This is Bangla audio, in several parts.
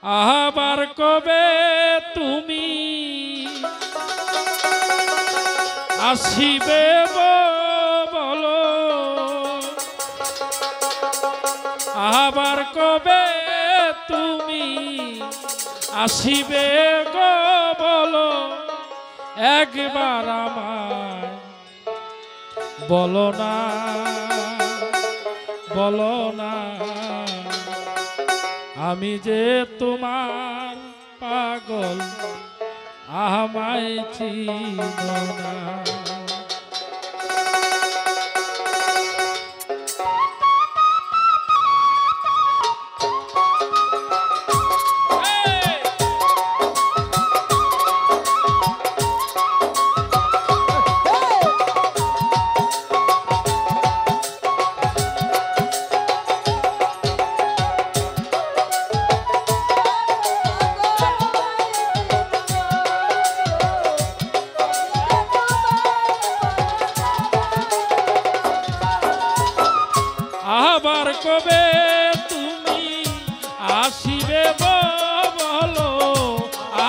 আবার কবে তুমি আসিবে বলো, আবার কবে তুমি আসিবে গো বলো, একবার আমায় বলো না, বলো না, আমি যে তোমার পাগল আমায় চিনো না। আবার কবে তুমি আসিবে বলো,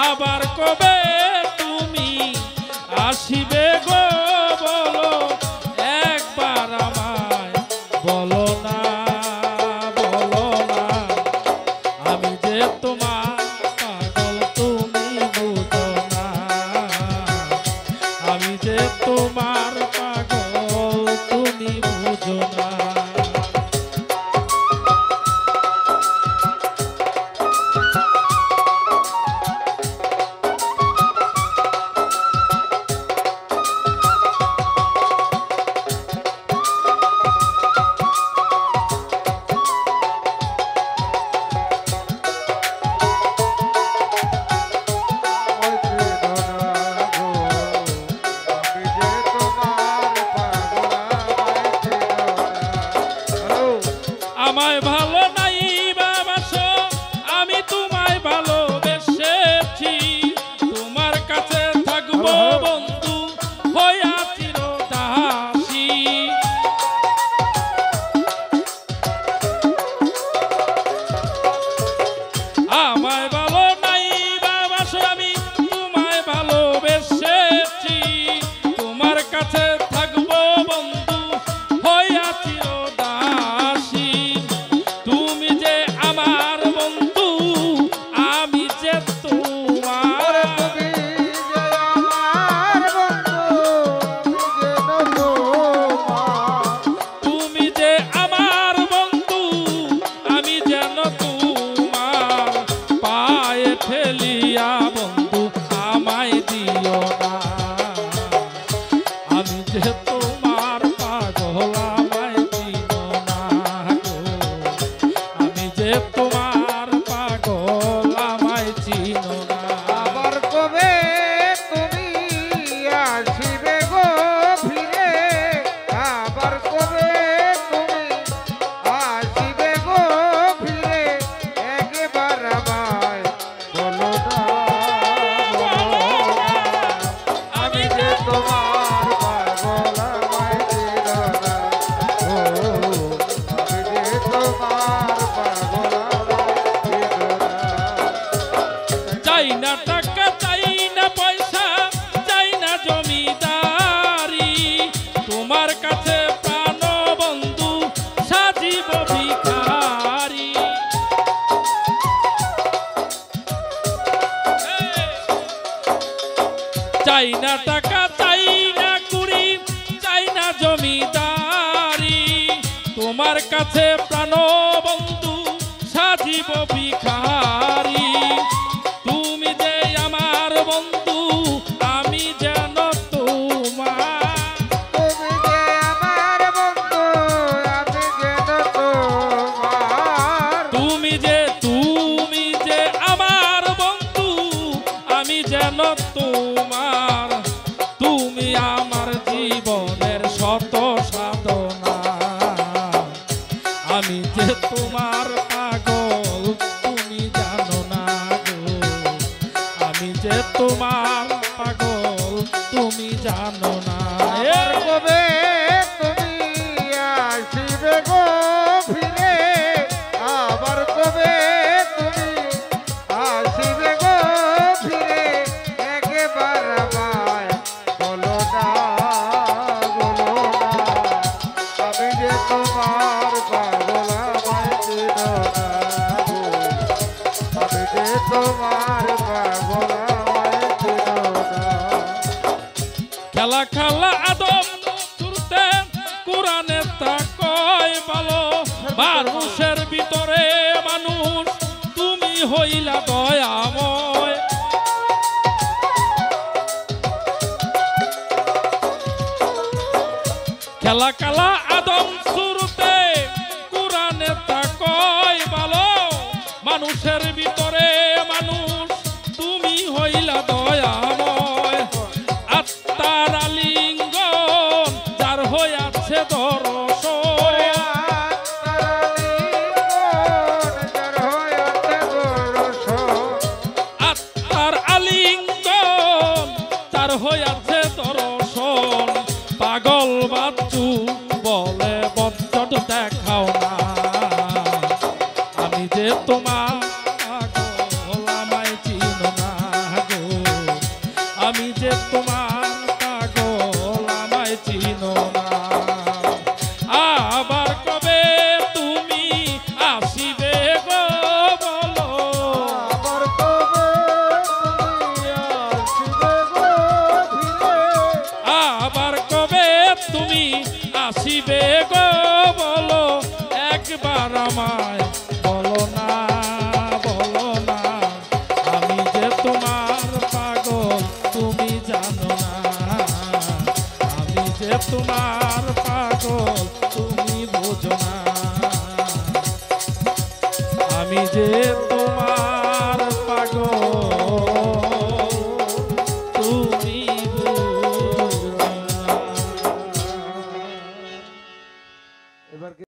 আবার কবে তুমি আসিবে গো বলো, একবার আমায় বলো না, বলো না, আমি যে তোমার পাগল তুমি বুঝো না, আমি যে তোমার পাগল তুমি বুঝো না। আমায় ভালো নাই বাবাসো, আমি তোমায় ভালোবেসেছি, তোমার কাছে থাকবো বন্ধু হইয়া চিরদাসী। আমায় ভালো নাই বাবাসো, আমি তোমায় ভালোবেসেছি, তোমার কাছে থাকবো বন্ধু হইয়া চিরদাসী। তুমি যে আমার বন্ধু, আমি যে তোমার, তুমি যে আমার বন্ধু, আমি যেন তোমার পায়ে ঠেলিয়া বন্ধু আমায় দিও না, আমি যে তোমার পাগল আমায় দিও না গো, আমি যে তোমার পাগল আমায় চিনো না। আবার কবে তুমি আসিবে গো ফিরে, আবার কবে তুমি আসিবে গো ফিরে, একবার আমায় বলো না, আমি যে তোমার পাগল আমায় চিনো না, ও আমি যে তোমার পাগল আমায় চিনো না। চাই না টাকা, চাই না পয়সা, চাই না জমিদারি, তোমার কাছে প্রাণ বন্ধু সাজিব ভিখারি। চাই না টাকা, চাই না কুড়ি, চাই না জমিদারি, তোমার কাছে প্রাণ বন্ধু সাজিব ভিখারি। তুমি যে আমার বন্ধু, আমি যেন তোমার, তুমি যে আমার বন্ধু, আমি যেন তোমার, তুমি যে আমার বন্ধু, আমি যেন তোমার, তুমি আমার জীবনের শত সাধনা, আমি যে তোমার পাগল তুমি জানো না গো, আমি যে তোমার পাগল তুমি জানো না। আবার কবে তুমি আসিবে গো ফিরে, আবার কবে তুমি ভালো মানুষের ভিতরে মানুষ তুমি হইলা দয়াময় খেলা কালা আদম শুরুতে কুরআনে তা কয় ভালো মানুষের ভিতরে মানুষ তুমি হইলা দয়াময় আত্মার আলিঙ্গন যার হইয়াছে দর্শন আত্মার আলিঙ্গন যার হইয়াছে দর্শন পাগল বাচ্চু বলে বজ্জট দেখাও না আমি যে তোমার পাগল আমায় চিনো না গো আমি যে তোমার পাগল আমায় চিনো না আবার কবে তুমি আসিবে গো বলো আবার কবে তুমি আসিবে গো ফিরে আবার কবে তুমি আসিবে গো বলো একবার আমায় বলো না আমি যে তোমার পাগল তুমি জানো না আমি যে তোমার পাগল তুমি বোঝো না আমি যে